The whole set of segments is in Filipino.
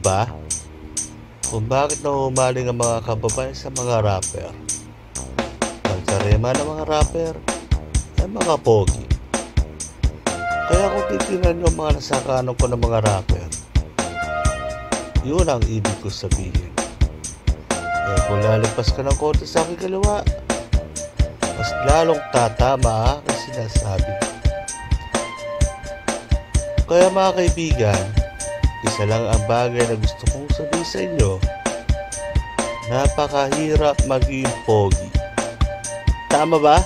ba kung bakit nahumaling ang mga kababayan sa mga rapper? Pagkarema ng mga rapper ay mga pogi. Kaya kung titignan nyo mga nasakanan ko ng mga rapper, yun ang ibig ko sabihin. Kung lalipas ka ng konti sa aking kaliwa, mas lalong tatama ang sinasabi. Kaya mga kaibigan, isa lang ang bagay na gusto kong sabihin sa inyo: napakahirap maging pogi. Tama ba?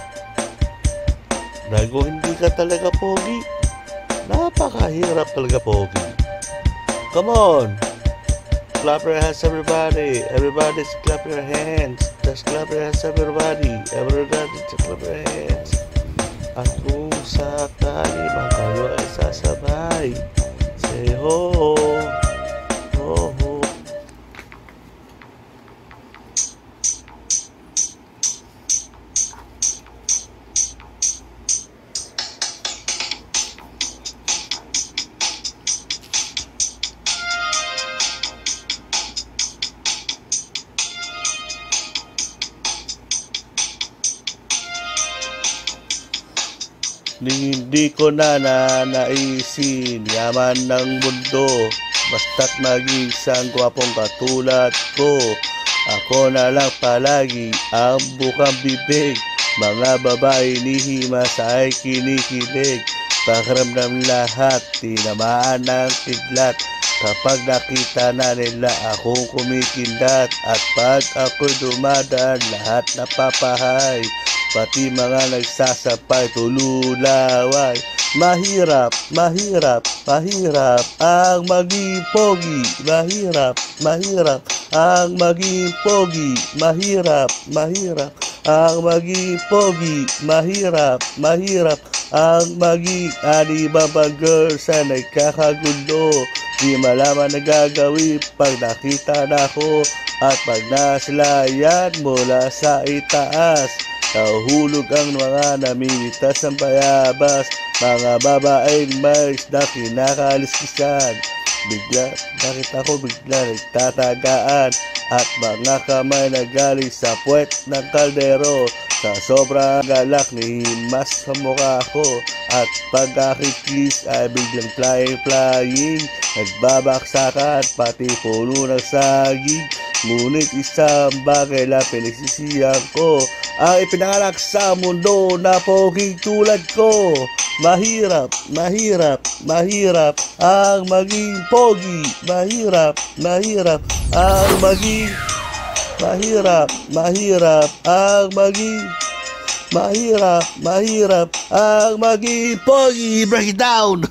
Dahil kung hindi ka talaga pogi, napakahirap talaga pogi. Come on! Clap your hands, everybody. Everybody, clap your hands. Just clap your hands, everybody. Everybody, just clap your hands. At kung sakali man kayo ay sasabay, say ho, ho, ho. Hindi ko na naisin yaman ng mundo, basta't maging isang gwapong katulad ko. Ako na lang palagi ang bukang bibig, mga babae nihima sa ay kinikilig. Pakiramdam lahat tinamaan ng kidlat, kapag nakita na nila akong kumikindat. At pag ako dumadaan lahat napapahay, pati mga nagsasapay tululaway. Mahirap, mahirap, mahirap ang maging pogi. Mahirap, mahirap ang maging pogi. Mahirap, mahirap ang maging pogi. Mahirap, mahirap ang maging anibang girl sa nagkakagulo. Di malaman na gagawin pag nakita na ako, at pag naslayan mula sa itaas, nahuhulog ang mga namimitas ng bayabas, mga babaeng mais na kinakaliskisan. Bigla, bakit ako bigla nagtatagaan, at mga kamay na galing sa puwet ng kaldero. Sa sobrang galak ni himas sa mukha ko, at pag akikiss ay biglang flying, nagbabaksakan pati puno ng saging. Ngunit isang bagay lang pinagsisihan ko, ang ipinanganak sa mundo na poging tulad ko. Mahirap, mahirap, mahirap ang maging pogi. Mahirap, mahirap ang maging mahirap, mahirap ang maging mahirap, mahirap ang maging pogi. Break it down!